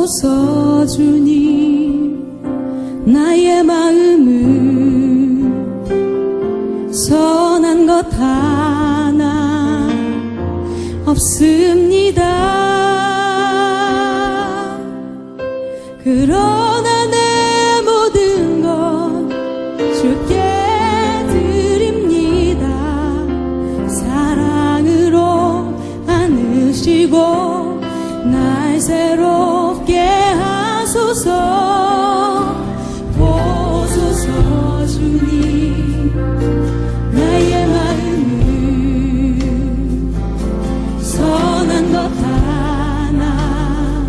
보소서 주님, 나의 마음은 선한 것 하나 없습니다. 그러나 내 모든 것 주께 드립니다. 사랑으로 안으시고 날 새롭게 하소서. 보소서 주님, 나의 마음은 선한 것 하나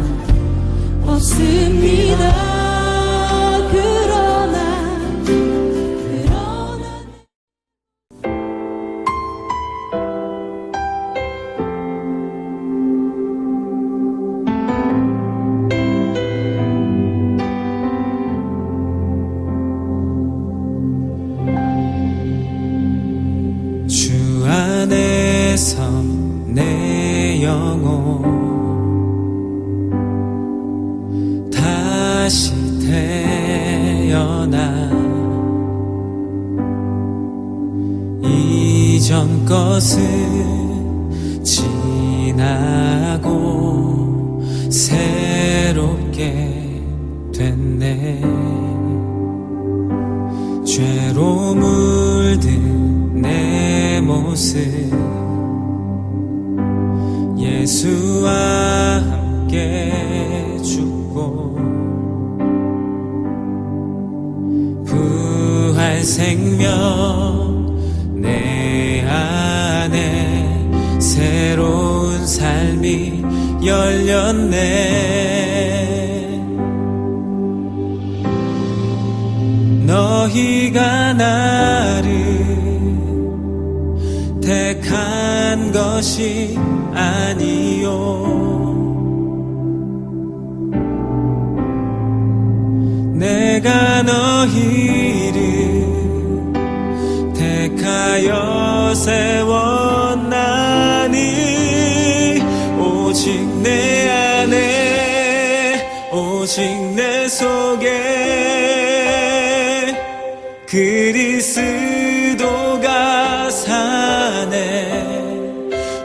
없습니다. 주 안에서 내 영혼 다시 태어나 이전 것은 지나고 새롭게 됐네. 죄로 물든 내 모습 예수와 함께 죽고 부활 생명 내 안에 새로운 삶이 열렸네. 너희가 나를 택한 것이 아니요 내가 너희를 택하여 세웠나니 오직 내 안에 오직 내 속에 그리스도가 사네.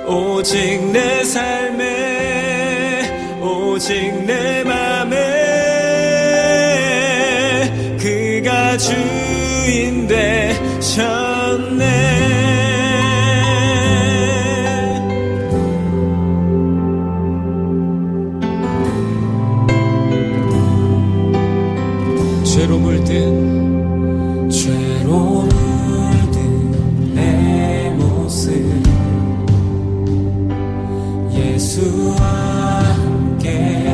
오직 내 삶에 오직 내 맘에 그가 주인 되셨네. 죄로 물든 내 모습 예수와 함께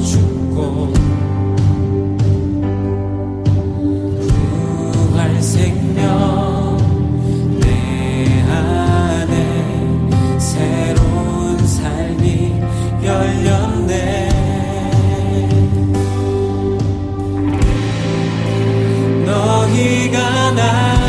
죽고 부활 생명 내 안에 새로운 삶이 열렸네. 너희가 나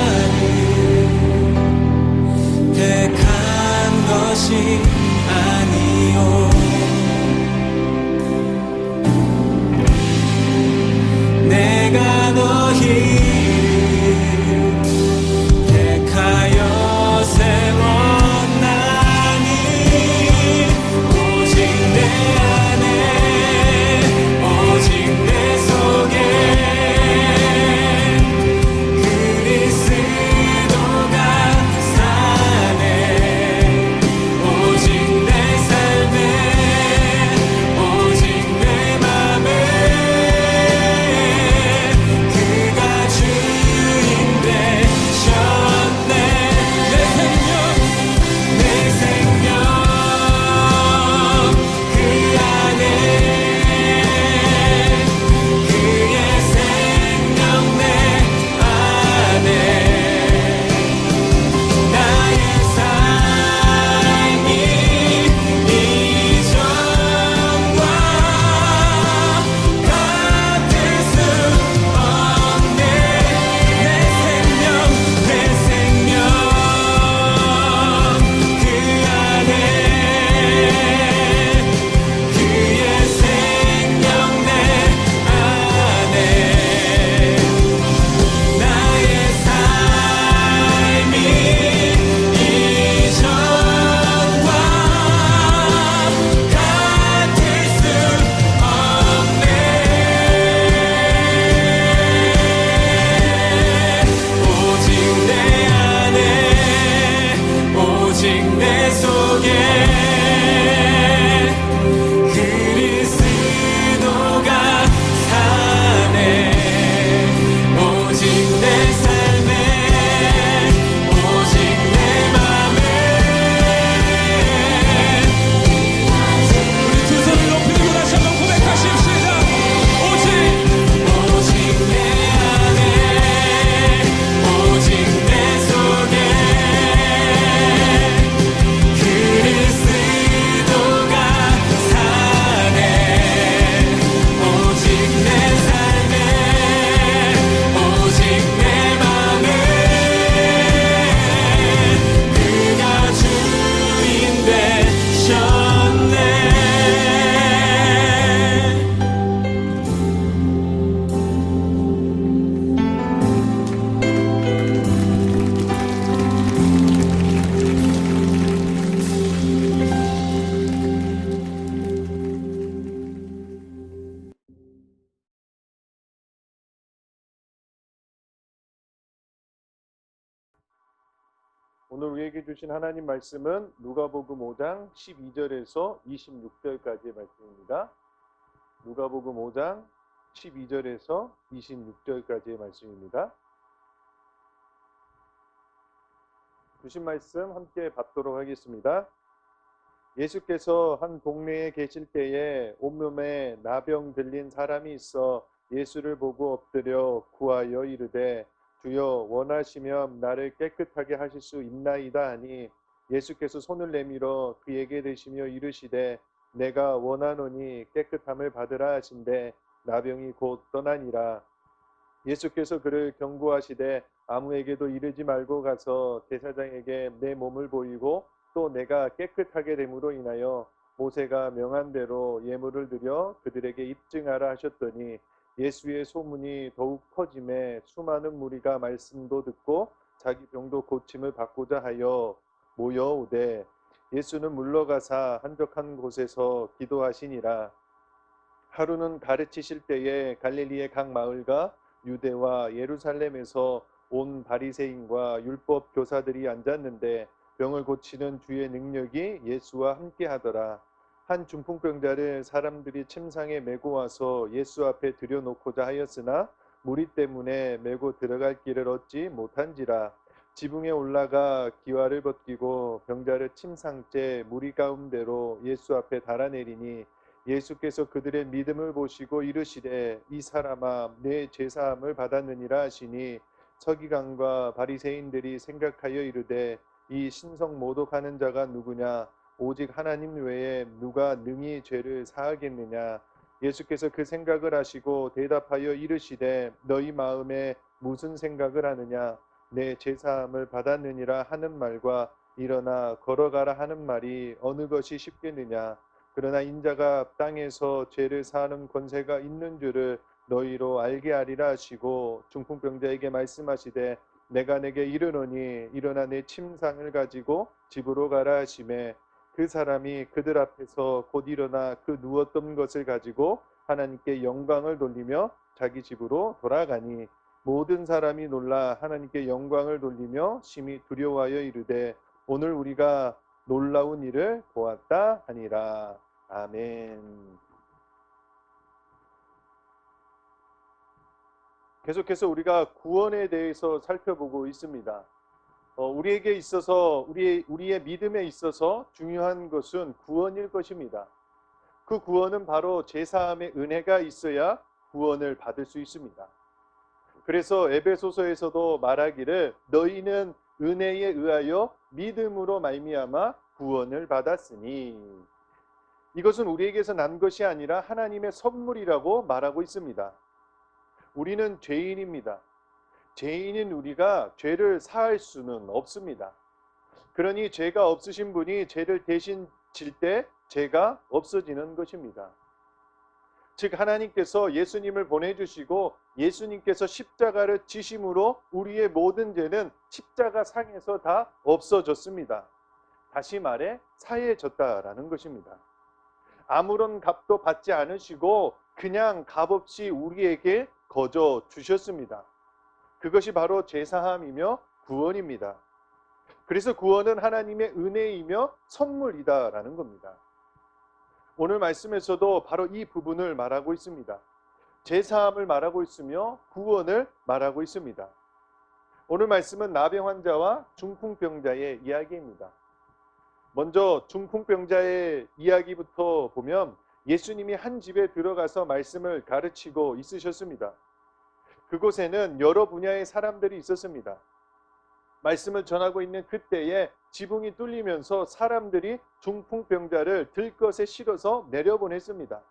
오늘 우리에게 주신 하나님 말씀은 누가복음 5장 12절에서 26절까지의 말씀입니다. 누가복음 5장 12절에서 26절까지의 말씀입니다. 주신 말씀 함께 받도록 하겠습니다. 예수께서 한 동네에 계실 때에 온몸에 나병 들린 사람이 있어 예수를 보고 엎드려 구하여 이르되 주여 원하시면 나를 깨끗하게 하실 수 있나이다 하니 예수께서 손을 내밀어 그에게 대시며 이르시되 내가 원하노니 깨끗함을 받으라 하신대 나병이 곧 떠나니라. 예수께서 그를 경고하시되 아무에게도 이르지 말고 가서 제사장에게 내 몸을 보이고 또 내가 깨끗하게 됨으로 인하여 모세가 명한 대로 예물을 드려 그들에게 입증하라 하셨더니 예수의 소문이 더욱 퍼짐에 수많은 무리가 말씀도 듣고 자기 병도 고침을 받고자 하여 모여오되 예수는 물러가사 한적한 곳에서 기도하시니라. 하루는 가르치실 때에 갈릴리의 각 마을과 유대와 예루살렘에서 온 바리새인과 율법 교사들이 앉았는데 병을 고치는 주의 능력이 예수와 함께 하더라. 한 중풍병자를 사람들이 침상에 메고 와서 예수 앞에 들여놓고자 하였으나 무리 때문에 메고 들어갈 길을 얻지 못한지라. 지붕에 올라가 기와를 벗기고 병자를 침상째 무리 가운데로 예수 앞에 달아내리니 예수께서 그들의 믿음을 보시고 이르시되 이 사람아 내 죄사함을 받았느니라 하시니 서기관과 바리새인들이 생각하여 이르되 이 신성 모독하는 자가 누구냐 오직 하나님 외에 누가 능히 죄를 사하겠느냐. 예수께서 그 생각을 하시고 대답하여 이르시되 너희 마음에 무슨 생각을 하느냐 내 죄사함을 받았느니라 하는 말과 일어나 걸어가라 하는 말이 어느 것이 쉽겠느냐. 그러나 인자가 땅에서 죄를 사하는 권세가 있는 줄을 너희로 알게 하리라 하시고 중풍병자에게 말씀하시되 내가 내게 이르노니 일어나 내 침상을 가지고 집으로 가라 하시매 그 사람이 그들 앞에서 곧 일어나 그 누웠던 것을 가지고 하나님께 영광을 돌리며 자기 집으로 돌아가니 모든 사람이 놀라 하나님께 영광을 돌리며 심히 두려워하여 이르되 오늘 우리가 놀라운 일을 보았다 하니라. 아멘. 계속해서 우리가 구원에 대해서 살펴보고 있습니다. 우리에게 있어서 우리의 믿음에 있어서 중요한 것은 구원일 것입니다. 그 구원은 바로 제사함의 은혜가 있어야 구원을 받을 수 있습니다. 그래서 에베소서에서도 말하기를 너희는 은혜에 의하여 믿음으로 말미암아 구원을 받았으니 이것은 우리에게서 난 것이 아니라 하나님의 선물이라고 말하고 있습니다. 우리는 죄인입니다. 죄인인 우리가 죄를 사할 수는 없습니다. 그러니 죄가 없으신 분이 죄를 대신 질 때 죄가 없어지는 것입니다. 즉 하나님께서 예수님을 보내주시고 예수님께서 십자가를 지심으로 우리의 모든 죄는 십자가 상에서 다 없어졌습니다. 다시 말해 사해졌다라는 것입니다. 아무런 값도 받지 않으시고 그냥 값없이 우리에게 거저 주셨습니다. 그것이 바로 죄사함이며 구원입니다. 그래서 구원은 하나님의 은혜이며 선물이다라는 겁니다. 오늘 말씀에서도 바로 이 부분을 말하고 있습니다. 죄사함을 말하고 있으며 구원을 말하고 있습니다. 오늘 말씀은 나병 환자와 중풍병자의 이야기입니다. 먼저 중풍병자의 이야기부터 보면 예수님이 한 집에 들어가서 말씀을 가르치고 있으셨습니다. 그곳에는 여러 분야의 사람들이 있었습니다. 말씀을 전하고 있는 그때에 지붕이 뚫리면서 사람들이 중풍병자를 들것에 실어서 내려보냈습니다.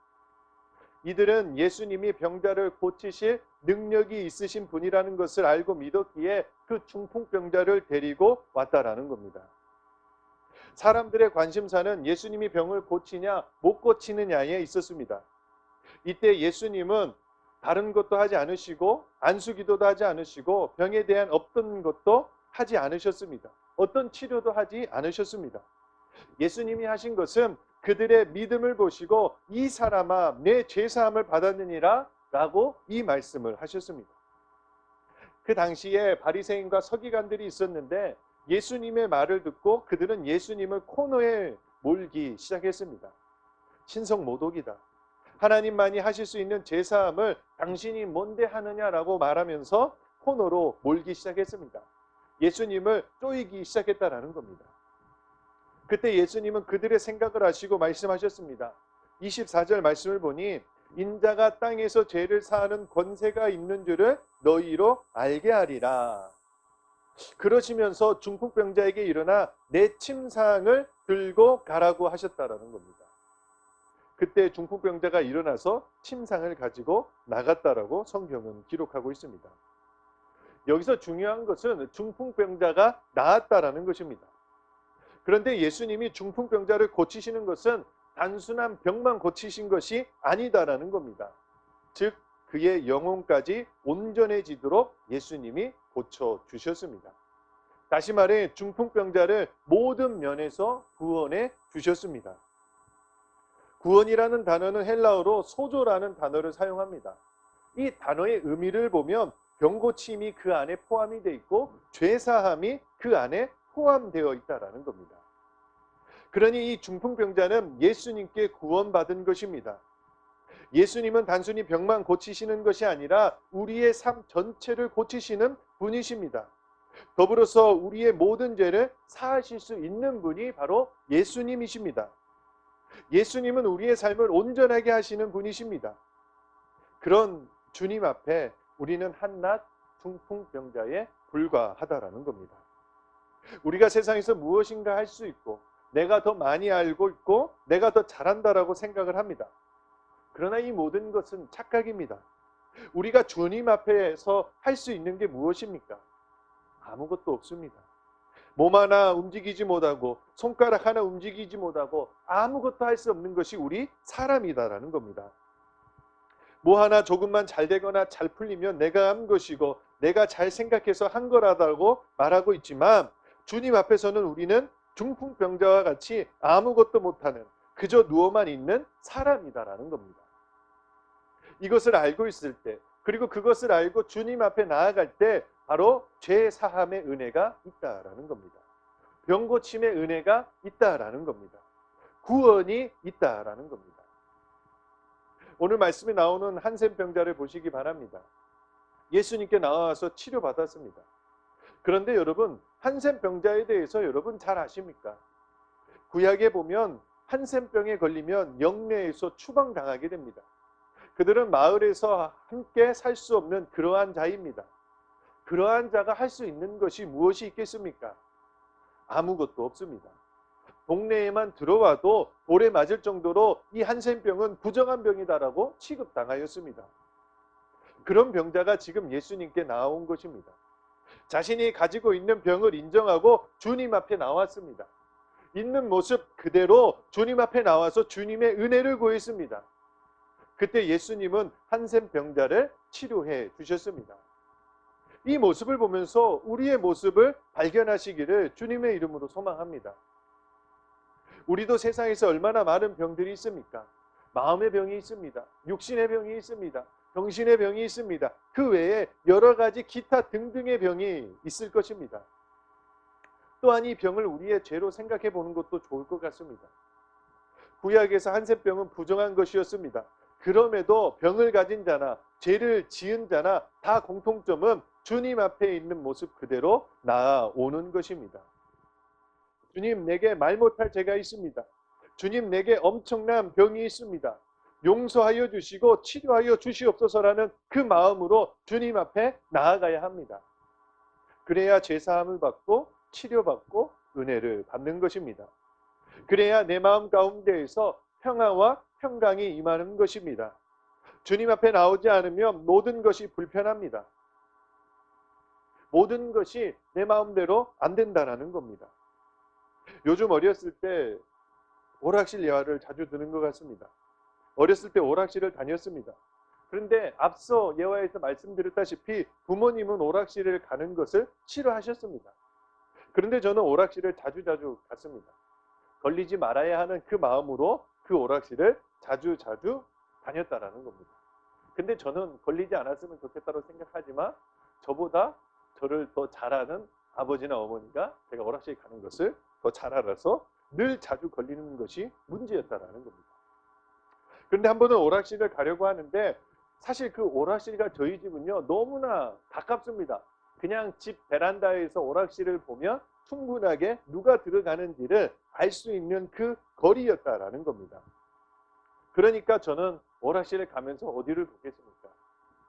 이들은 예수님이 병자를 고치실 능력이 있으신 분이라는 것을 알고 믿었기에 그 중풍병자를 데리고 왔다라는 겁니다. 사람들의 관심사는 예수님이 병을 고치냐 못 고치느냐에 있었습니다. 이때 예수님은 다른 것도 하지 않으시고 안수기도도 하지 않으시고 병에 대한 어떤 것도 하지 않으셨습니다. 어떤 치료도 하지 않으셨습니다. 예수님이 하신 것은 그들의 믿음을 보시고 이 사람아 내 죄사함을 받았느니라 라고 이 말씀을 하셨습니다. 그 당시에 바리새인과 서기관들이 있었는데 예수님의 말을 듣고 그들은 예수님을 코너에 몰기 시작했습니다. 신성모독이다. 하나님만이 하실 수 있는 제사함을 당신이 뭔데 하느냐라고 말하면서 코너로 몰기 시작했습니다. 예수님을 쪼이기 시작했다라는 겁니다. 그때 예수님은 그들의 생각을 아시고 말씀하셨습니다. 24절 말씀을 보니 인자가 땅에서 죄를 사하는 권세가 있는 줄을 너희로 알게 하리라. 그러시면서 중풍병자에게 일어나 내 침상을 들고 가라고 하셨다라는 겁니다. 그때 중풍병자가 일어나서 침상을 가지고 나갔다라고 성경은 기록하고 있습니다. 여기서 중요한 것은 중풍병자가 나았다라는 것입니다. 그런데 예수님이 중풍병자를 고치시는 것은 단순한 병만 고치신 것이 아니다라는 겁니다. 즉 그의 영혼까지 온전해지도록 예수님이 고쳐주셨습니다. 다시 말해 중풍병자를 모든 면에서 구원해 주셨습니다. 구원이라는 단어는 헬라어로 소조라는 단어를 사용합니다. 이 단어의 의미를 보면 병고침이 그 안에 포함이 되어 있고 죄사함이 그 안에 포함되어 있다는 겁니다. 그러니 이 중풍병자는 예수님께 구원받은 것입니다. 예수님은 단순히 병만 고치시는 것이 아니라 우리의 삶 전체를 고치시는 분이십니다. 더불어서 우리의 모든 죄를 사하실 수 있는 분이 바로 예수님이십니다. 예수님은 우리의 삶을 온전하게 하시는 분이십니다. 그런 주님 앞에 우리는 한낱 중풍병자에 불과하다라는 겁니다. 우리가 세상에서 무엇인가 할 수 있고 내가 더 많이 알고 있고 내가 더 잘한다라고 생각을 합니다. 그러나 이 모든 것은 착각입니다. 우리가 주님 앞에서 할 수 있는 게 무엇입니까? 아무것도 없습니다. 몸 하나 움직이지 못하고 손가락 하나 움직이지 못하고 아무것도 할 수 없는 것이 우리 사람이다라는 겁니다. 뭐 하나 조금만 잘 되거나 잘 풀리면 내가 한 것이고 내가 잘 생각해서 한 거라고 말하고 있지만 주님 앞에서는 우리는 중풍병자와 같이 아무것도 못하는 그저 누워만 있는 사람이다라는 겁니다. 이것을 알고 있을 때 그리고 그것을 알고 주님 앞에 나아갈 때 바로 죄 사함의 은혜가 있다라는 겁니다. 병 고침의 은혜가 있다라는 겁니다. 구원이 있다라는 겁니다. 오늘 말씀에 나오는 한센병자를 보시기 바랍니다. 예수님께 나와서 치료받았습니다. 그런데 여러분 한센병자에 대해서 여러분 잘 아십니까? 구약에 보면 한센병에 걸리면 영내에서 추방당하게 됩니다. 그들은 마을에서 함께 살 수 없는 그러한 자입니다. 그러한 자가 할 수 있는 것이 무엇이 있겠습니까? 아무것도 없습니다. 동네에만 들어와도 돌에 맞을 정도로 이 한센병은 부정한 병이다라고 취급당하였습니다. 그런 병자가 지금 예수님께 나온 것입니다. 자신이 가지고 있는 병을 인정하고 주님 앞에 나왔습니다. 있는 모습 그대로 주님 앞에 나와서 주님의 은혜를 구했습니다. 그때 예수님은 한센병자를 치료해 주셨습니다. 이 모습을 보면서 우리의 모습을 발견하시기를 주님의 이름으로 소망합니다. 우리도 세상에서 얼마나 많은 병들이 있습니까? 마음의 병이 있습니다. 육신의 병이 있습니다. 정신의 병이 있습니다. 그 외에 여러 가지 기타 등등의 병이 있을 것입니다. 또한 이 병을 우리의 죄로 생각해 보는 것도 좋을 것 같습니다. 구약에서 한센병은 부정한 것이었습니다. 그럼에도 병을 가진 자나 죄를 지은 자나 다 공통점은 주님 앞에 있는 모습 그대로 나아오는 것입니다. 주님, 내게 말 못할 죄가 있습니다. 주님, 내게 엄청난 병이 있습니다. 용서하여 주시고 치료하여 주시옵소서라는 그 마음으로 주님 앞에 나아가야 합니다. 그래야 죄사함을 받고 치료받고 은혜를 받는 것입니다. 그래야 내 마음 가운데에서 평화와 평강이 임하는 것입니다. 주님 앞에 나오지 않으면 모든 것이 불편합니다. 모든 것이 내 마음대로 안 된다는 겁니다. 요즘 어렸을 때 오락실 예화를 자주 듣는 것 같습니다. 어렸을 때 오락실을 다녔습니다. 그런데 앞서 예화에서 말씀드렸다시피 부모님은 오락실을 가는 것을 싫어하셨습니다. 그런데 저는 오락실을 자주 갔습니다. 걸리지 말아야 하는 그 마음으로 그 오락실을 자주 다녔다라는 겁니다. 근데 저는 걸리지 않았으면 좋겠다고 생각하지만 저보다 저를 더 잘하는 아버지나 어머니가 제가 오락실 가는 것을 더 잘 알아서 늘 자주 걸리는 것이 문제였다라는 겁니다. 그런데 한 번은 오락실을 가려고 하는데 사실 그 오락실과 저희 집은요 너무나 가깝습니다. 그냥 집 베란다에서 오락실을 보면 충분하게 누가 들어가는지를 알 수 있는 그 거리였다라는 겁니다. 그러니까 저는 오락실에 가면서 어디를 보겠습니까?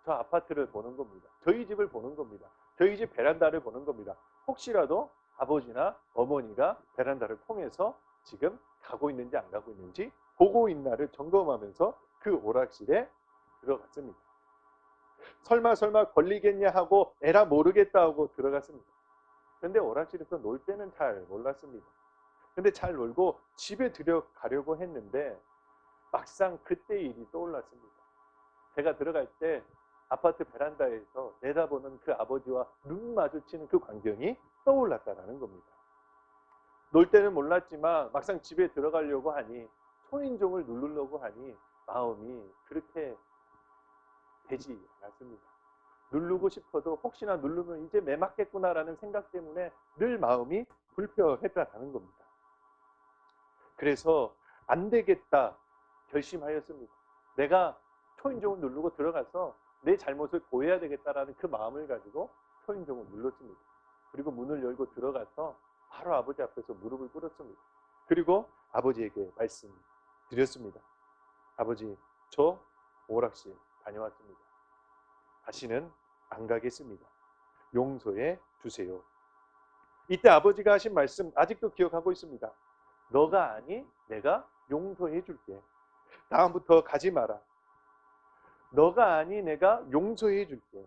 저 아파트를 보는 겁니다. 저희 집을 보는 겁니다. 저희 집 베란다를 보는 겁니다. 혹시라도 아버지나 어머니가 베란다를 통해서 지금 가고 있는지 안 가고 있는지 보고 있나를 점검하면서 그 오락실에 들어갔습니다. 설마 걸리겠냐 하고 에라 모르겠다 하고 들어갔습니다. 근데 오락실에서 놀 때는 잘 몰랐습니다. 근데 잘 놀고 집에 들어가려고 했는데 막상 그때 일이 떠올랐습니다. 제가 들어갈 때 아파트 베란다에서 내다보는 그 아버지와 눈 마주치는 그 광경이 떠올랐다는 겁니다. 놀 때는 몰랐지만 막상 집에 들어가려고 하니 초인종을 누르려고 하니 마음이 그렇게 되지 않았습니다. 누르고 싶어도 혹시나 누르면 이제 매 맞겠구나라는 생각 때문에 늘 마음이 불편했다는 겁니다. 그래서 안 되겠다 결심하였습니다. 내가 초인종을 누르고 들어가서 내 잘못을 고해야 되겠다라는 그 마음을 가지고 초인종을 눌렀습니다. 그리고 문을 열고 들어가서 바로 아버지 앞에서 무릎을 꿇었습니다. 그리고 아버지에게 말씀드렸습니다. 아버지, 저 오락실 다녀왔습니다. 다시는 안 가겠습니다. 용서해 주세요. 이때 아버지가 하신 말씀 아직도 기억하고 있습니다. 너가 아니 내가 용서해 줄게. 다음부터 가지 마라. 너가 아니 내가 용서해 줄게.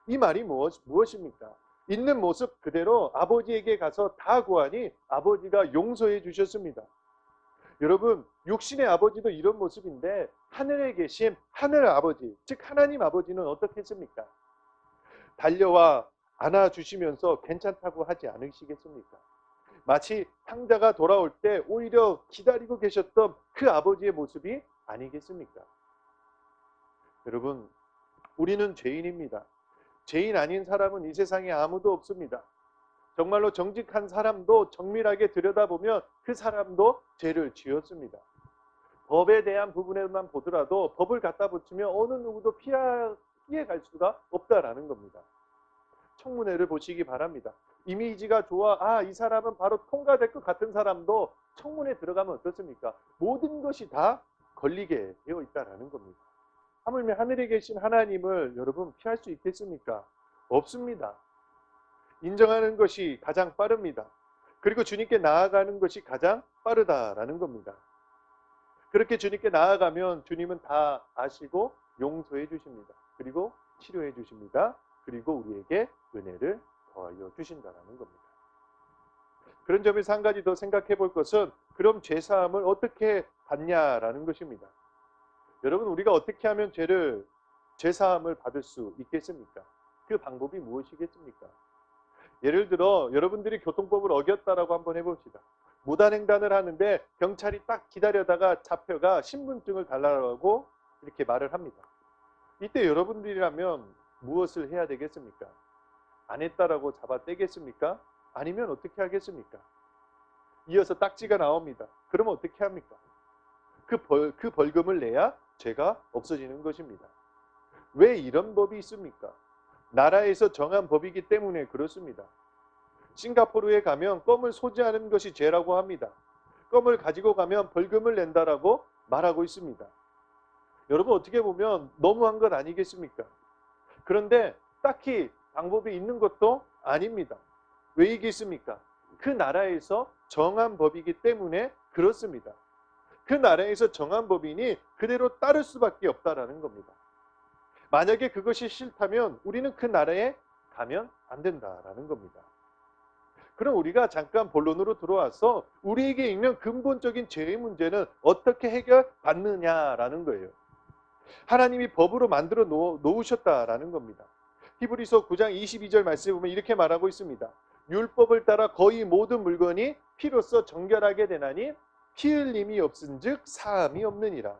이 말이 무엇입니까? 있는 모습 그대로 아버지에게 가서 다 구하니 아버지가 용서해 주셨습니다. 여러분, 육신의 아버지도 이런 모습인데 하늘에 계신 하늘 아버지, 즉 하나님 아버지는 어떻게 했습니까? 달려와 안아주시면서 괜찮다고 하지 않으시겠습니까? 마치 탕자가 돌아올 때 오히려 기다리고 계셨던 그 아버지의 모습이 아니겠습니까? 여러분, 우리는 죄인입니다. 죄인 아닌 사람은 이 세상에 아무도 없습니다. 정말로 정직한 사람도 정밀하게 들여다보면 그 사람도 죄를 지었습니다. 법에 대한 부분에만 보더라도 법을 갖다 붙이면 어느 누구도 피해 갈 수가 없다라는 겁니다. 청문회를 보시기 바랍니다. 이미지가 좋아, 이 사람은 바로 통과될 것 같은 사람도 청문회 들어가면 어떻습니까? 모든 것이 다 걸리게 되어 있다라는 겁니다. 하물며 하늘에 계신 하나님을 여러분 피할 수 있겠습니까? 없습니다. 인정하는 것이 가장 빠릅니다. 그리고 주님께 나아가는 것이 가장 빠르다라는 겁니다. 그렇게 주님께 나아가면 주님은 다 아시고 용서해 주십니다. 그리고 치료해 주십니다. 그리고 우리에게 은혜를 더하여 주신다라는 겁니다. 그런 점에서 한 가지 더 생각해 볼 것은 그럼 죄사함을 어떻게 받냐라는 것입니다. 여러분, 우리가 어떻게 하면 죄사함을 받을 수 있겠습니까? 그 방법이 무엇이겠습니까? 예를 들어 여러분들이 교통법을 어겼다라고 한번 해봅시다. 무단횡단을 하는데 경찰이 딱 기다려다가 잡혀가 신분증을 달라고 이렇게 말을 합니다. 이때 여러분들이라면 무엇을 해야 되겠습니까? 안 했다라고 잡아 떼겠습니까? 아니면 어떻게 하겠습니까? 이어서 딱지가 나옵니다. 그러면 어떻게 합니까? 그 벌금을 내야 죄가 없어지는 것입니다. 왜 이런 법이 있습니까? 나라에서 정한 법이기 때문에 그렇습니다. 싱가포르에 가면 껌을 소지하는 것이 죄라고 합니다. 껌을 가지고 가면 벌금을 낸다라고 말하고 있습니다. 여러분, 어떻게 보면 너무한 것 아니겠습니까? 그런데 딱히 방법이 있는 것도 아닙니다. 왜 이게 있습니까? 그 나라에서 정한 법이기 때문에 그렇습니다. 그 나라에서 정한 법이니 그대로 따를 수밖에 없다라는 겁니다. 만약에 그것이 싫다면 우리는 그 나라에 가면 안 된다라는 겁니다. 그럼 우리가 잠깐 본론으로 들어와서 우리에게 있는 근본적인 죄의 문제는 어떻게 해결받느냐라는 거예요. 하나님이 법으로 만들어 놓으셨다라는 겁니다. 히브리서 9장 22절 말씀에 보면 이렇게 말하고 있습니다. 율법을 따라 거의 모든 물건이 피로써 정결하게 되나니 피 흘림이 없은즉 사함이 없느니라.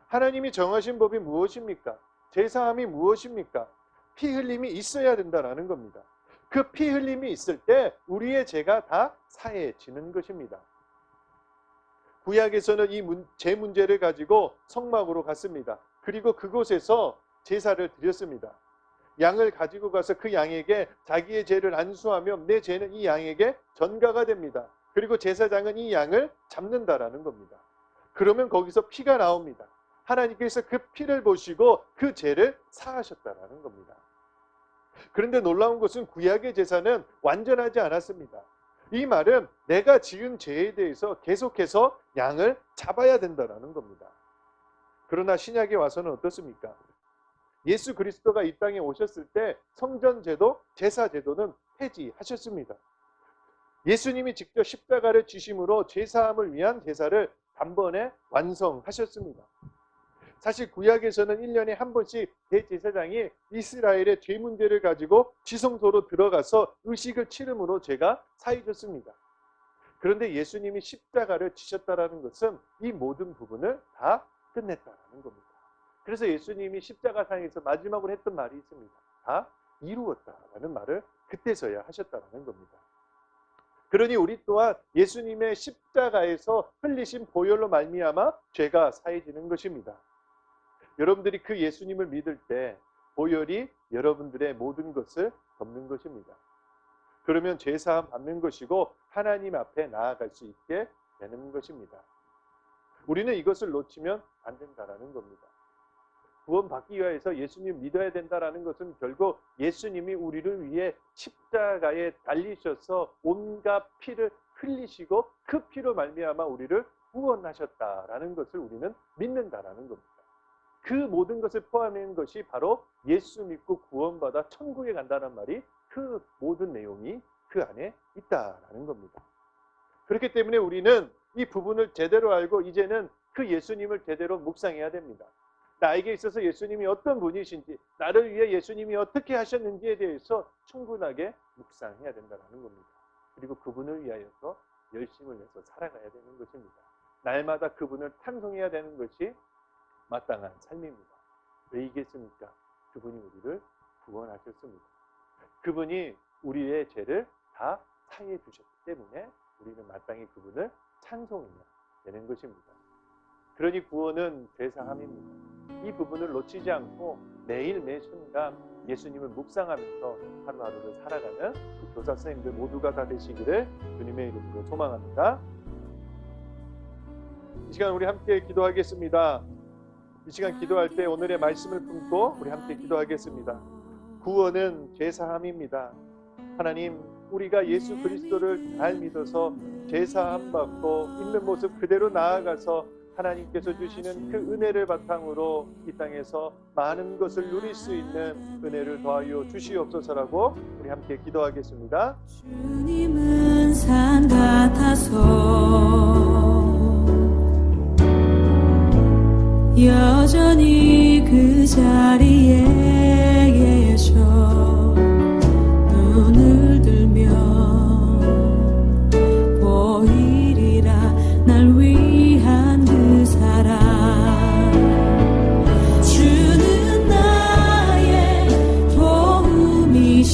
하나님이 정하신 법이 무엇입니까? 제사함이 무엇입니까? 피 흘림이 있어야 된다라는 겁니다. 그 피 흘림이 있을 때 우리의 죄가 다 사해지는 것입니다. 구약에서는 이 죄 문제를 가지고 성막으로 갔습니다. 그리고 그곳에서 제사를 드렸습니다. 양을 가지고 가서 그 양에게 자기의 죄를 안수하면 내 죄는 이 양에게 전가가 됩니다. 그리고 제사장은 이 양을 잡는다라는 겁니다. 그러면 거기서 피가 나옵니다. 하나님께서 그 피를 보시고 그 죄를 사하셨다라는 겁니다. 그런데 놀라운 것은 구약의 제사는 완전하지 않았습니다. 이 말은 내가 지은 죄에 대해서 계속해서 양을 잡아야 된다는 겁니다. 그러나 신약에 와서는 어떻습니까? 예수 그리스도가 이 땅에 오셨을 때 성전제도, 제사제도는 폐지하셨습니다. 예수님이 직접 십자가를 지심으로 죄사함을 위한 제사를 단번에 완성하셨습니다. 사실 구약에서는 1년에 한 번씩 대제사장이 이스라엘의 죄 문제를 가지고 지성소로 들어가서 의식을 치름으로 죄가 사해졌습니다. 그런데 예수님이 십자가를 지셨다는 것은 이 모든 부분을 다 끝냈다는 겁니다. 그래서 예수님이 십자가상에서 마지막으로 했던 말이 있습니다. 다 이루었다라는 말을 그때서야 하셨다는 겁니다. 그러니 우리 또한 예수님의 십자가에서 흘리신 보혈로 말미암아 죄가 사해지는 것입니다. 여러분들이 그 예수님을 믿을 때 보혈이 여러분들의 모든 것을 덮는 것입니다. 그러면 죄사함 받는 것이고 하나님 앞에 나아갈 수 있게 되는 것입니다. 우리는 이것을 놓치면 안 된다는 겁니다. 구원받기 위해서 예수님 믿어야 된다는 것은 결국 예수님이 우리를 위해 십자가에 달리셔서 온갖 피를 흘리시고 그 피로 말미암아 우리를 구원하셨다라는 것을 우리는 믿는다라는 겁니다. 그 모든 것을 포함한 것이 바로 예수 믿고 구원받아 천국에 간다는 말이 그 모든 내용이 그 안에 있다라는 겁니다. 그렇기 때문에 우리는 이 부분을 제대로 알고 이제는 그 예수님을 제대로 묵상해야 됩니다. 나에게 있어서 예수님이 어떤 분이신지, 나를 위해 예수님이 어떻게 하셨는지에 대해서 충분하게 묵상해야 된다는 겁니다. 그리고 그분을 위하여서 열심을 내서 살아가야 되는 것입니다. 날마다 그분을 찬송해야 되는 것이 마땅한 삶입니다. 왜이겠습니까? 그분이 우리를 구원하셨습니다. 그분이 우리의 죄를 다 사해 주셨기 때문에 우리는 마땅히 그분을 찬송해야 되는 것입니다. 그러니 구원은 죄사함입니다. 이 부분을 놓치지 않고 매일 매 순간 예수님을 묵상하면서 하루하루를 살아가는 교사 선생님들 모두가 다 되시기를 주님의 이름으로 소망합니다. 이 시간 우리 함께 기도하겠습니다. 이 시간 기도할 때 오늘의 말씀을 품고 우리 함께 기도하겠습니다. 구원은 죄사함입니다. 하나님, 우리가 예수 그리스도를 잘 믿어서 죄사함 받고 있는 모습 그대로 나아가서 하나님께서 주시는 그 은혜를 바탕으로 이 땅에서 많은 것을 누릴 수 있는 은혜를 더하여 주시옵소서라고 우리 함께 기도하겠습니다. 주님은 산 같아서 여전히 그 자리에 계셔 눈을 들면 보이리라 날 위한 그 사랑 주는 나의 도움이시며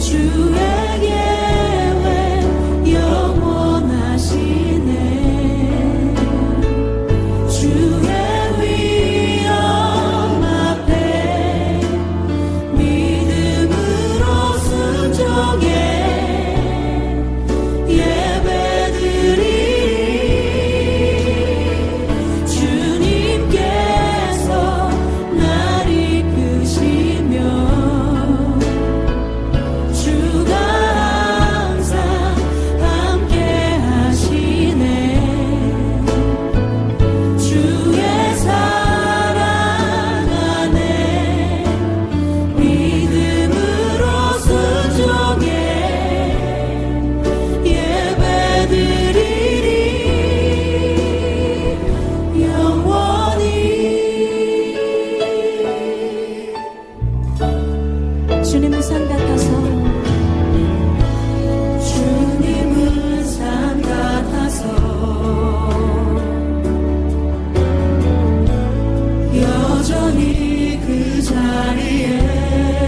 주의 계획 영원하시네 주의 위엄 앞에 믿음으로 순종해 예배드리리 주님께서 날 이끄시며 주가 항상 함께 하시네 주의 사랑 안에 믿음으로 순종해 예배드리리 영원히 주님은 산 같아서 주님은 산 같아서 여전히 그 자리에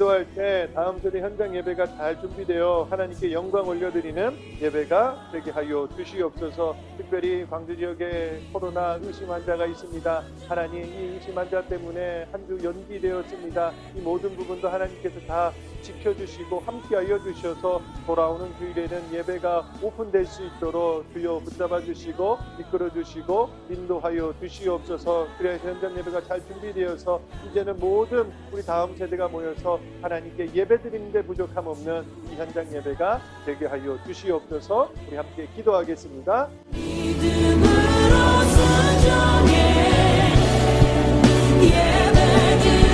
기도할 때 다음 세대 현장 예배가 잘 준비되어 하나님께 영광 올려드리는 예배가 되게 하여 주시옵소서. 특별히 광주 지역에 코로나 의심 환자가 있습니다. 하나님, 이 의심 환자 때문에 한 주 연기되었습니다. 이 모든 부분도 하나님께서 다 지켜주시고 함께하여 주셔서 돌아오는 주일에는 예배가 오픈될 수 있도록 주여 붙잡아 주시고 이끌어 주시고 인도하여 주시옵소서. 그래서 현장 예배가 잘 준비되어서 이제는 모든 우리 다음 세대가 모여서 하나님께 예배드리는데 부족함 없는 이 현장 예배가 되게 하여 주시옵소서. 우리 함께 기도하겠습니다. 믿음으로 순종해 예배드리리.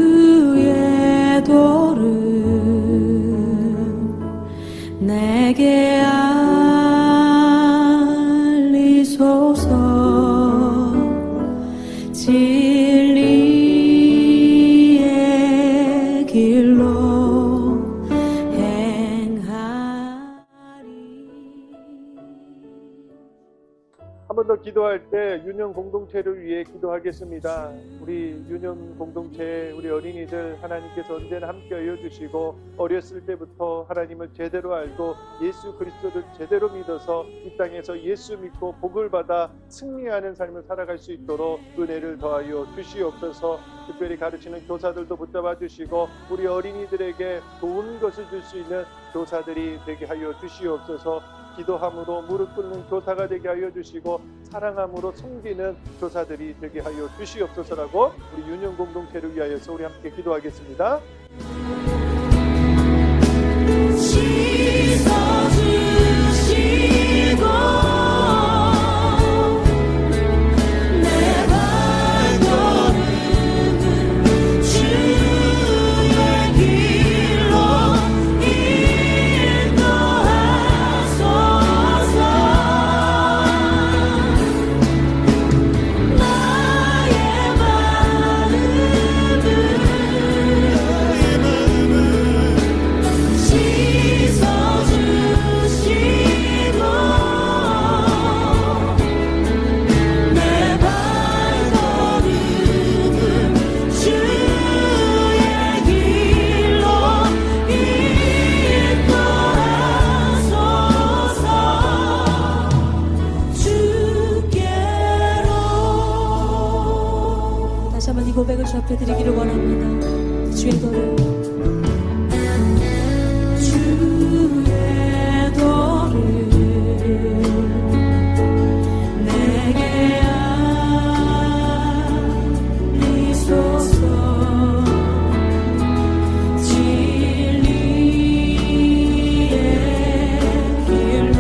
주의 도를 내게 알리소서. 진리의 길로 행하리. 한 번 더 기도할 때 유년 공동체를 위해 기도하겠습니다. 우리 유년 공동체, 우리 어린이들 하나님께서 언제나 함께하여 주시고 어렸을 때부터 하나님을 제대로 알고 예수 그리스도를 제대로 믿어서 이 땅에서 예수 믿고 복을 받아 승리하는 삶을 살아갈 수 있도록 은혜를 더하여 주시옵소서. 특별히 가르치는 교사들도 붙잡아 주시고 우리 어린이들에게 좋은 것을 줄 수 있는 교사들이 되게 하여 주시옵소서. 기도함으로 무릎 꿇는 교사가 되게 하여 주시고 사랑함으로 섬기는 교사들이 되게 하여 주시옵소서라고 우리 유년 공동체를 위하여서 우리 함께 기도하겠습니다. 다시 한번 이 고백을 접해드리기를 원합니다. 주의 도를 주의 도를 내게 알리소서 진리의 길로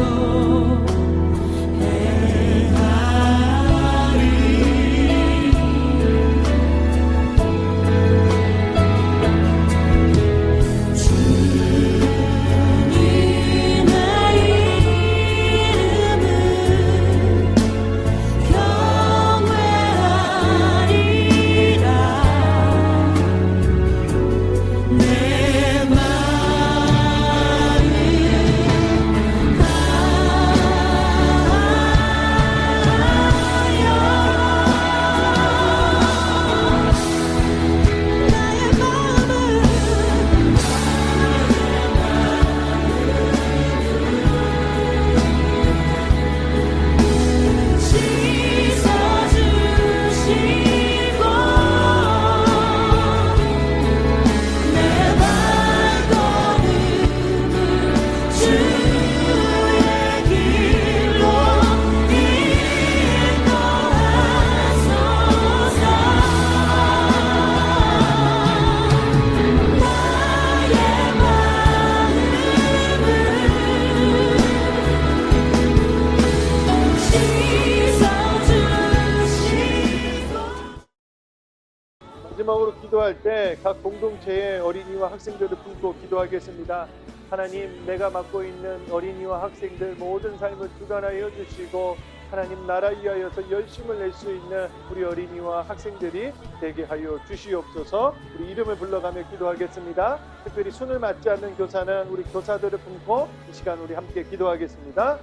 마지막으로 기도할 때 각 공동체의 어린이와 학생들을 품고 기도하겠습니다. 하나님, 내가 맡고 있는 어린이와 학생들 모든 삶을 주관하여 주시고 하나님 나라 위하여서 열심을 낼 수 있는 우리 어린이와 학생들이 되게 하여 주시옵소서. 우리 이름을 불러가며 기도하겠습니다. 특별히 손을 맞지 않는 교사는 우리 교사들을 품고 이 시간 우리 함께 기도하겠습니다.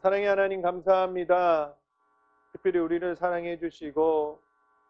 사랑의 하나님 감사합니다. 특별히 우리를 사랑해 주시고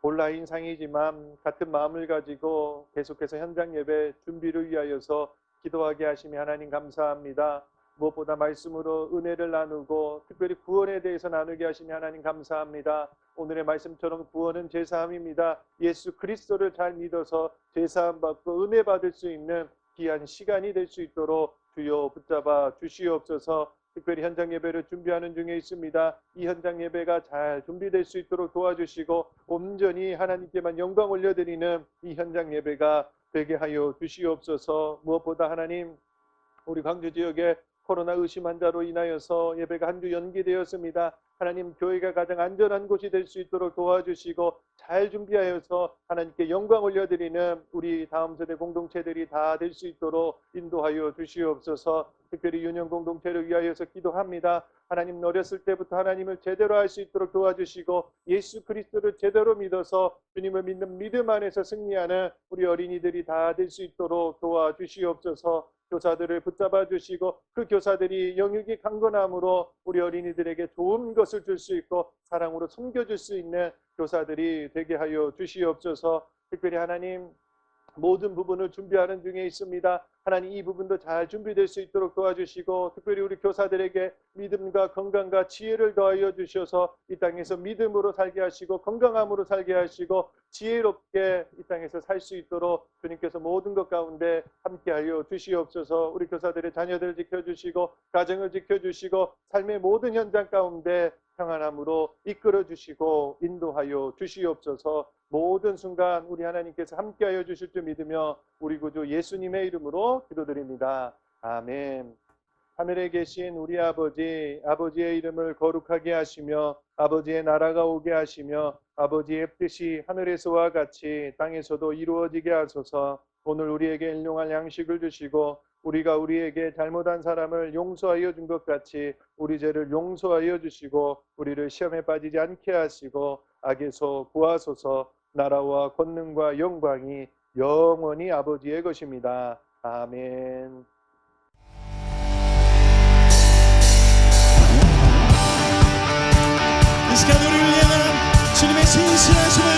온라인상이지만 같은 마음을 가지고 계속해서 현장 예배 준비를 위하여서 기도하게 하시며 하나님 감사합니다. 무엇보다 말씀으로 은혜를 나누고 특별히 구원에 대해서 나누게 하시며 하나님 감사합니다. 오늘의 말씀처럼 구원은 제사함입니다. 예수 그리스도를 잘 믿어서 제사함 받고 은혜 받을 수 있는 귀한 시간이 될 수 있도록 주여 붙잡아 주시옵소서. 특별히 현장 예배를 준비하는 중에 있습니다. 이 현장 예배가 잘 준비될 수 있도록 도와주시고 온전히 하나님께만 영광 올려드리는 이 현장 예배가 되게 하여 주시옵소서. 무엇보다 하나님, 우리 광주 지역에 코로나 의심 환자로 인하여서 예배가 한 주 연기되었습니다. 하나님 교회가 가장 안전한 곳이 될 수 있도록 도와주시고 잘 준비하여서 하나님께 영광 올려드리는 우리 다음 세대 공동체들이 다 될 수 있도록 인도하여 주시옵소서. 특별히 유년 공동체를 위하여서 기도합니다. 하나님 어렸을 때부터 하나님을 제대로 알 수 있도록 도와주시고 예수 그리스도를 제대로 믿어서 주님을 믿는 믿음 안에서 승리하는 우리 어린이들이 다 될 수 있도록 도와주시옵소서. 교사들을 붙잡아 주시고 그 교사들이 영육이 강건함으로 우리 어린이들에게 좋은 것을 줄 수 있고 사랑으로 섬겨줄 수 있는 교사들이 되게 하여 주시옵소서. 특별히 하나님 모든 부분을 준비하는 중에 있습니다. 하나님 이 부분도 잘 준비될 수 있도록 도와주시고 특별히 우리 교사들에게 믿음과 건강과 지혜를 더하여 주셔서 이 땅에서 믿음으로 살게 하시고 건강함으로 살게 하시고 지혜롭게 이 땅에서 살 수 있도록 주님께서 모든 것 가운데 함께하여 주시옵소서. 우리 교사들의 자녀들을 지켜주시고 가정을 지켜주시고 삶의 모든 현장 가운데 평안함으로 이끌어 주시고 인도하여 주시옵소서. 모든 순간 우리 하나님께서 함께하여 주실 줄 믿으며 우리 구주 예수님의 이름으로 기도드립니다. 아멘. 하늘에 계신 우리 아버지, 아버지의 이름을 거룩하게 하시며 아버지의 나라가 오게 하시며 아버지의 뜻이 하늘에서와 같이 땅에서도 이루어지게 하소서. 오늘 우리에게 일용할 양식을 주시고 우리가 우리에게 잘못한 사람을 용서하여 준 것 같이 우리 죄를 용서하여 주시고 우리를 시험에 빠지지 않게 하시고 악에서 구하소서. 나라와 권능과 영광이 영원히 아버지의 것입니다. 아멘. 이 시간 우리를 향한 주님의 신실하심을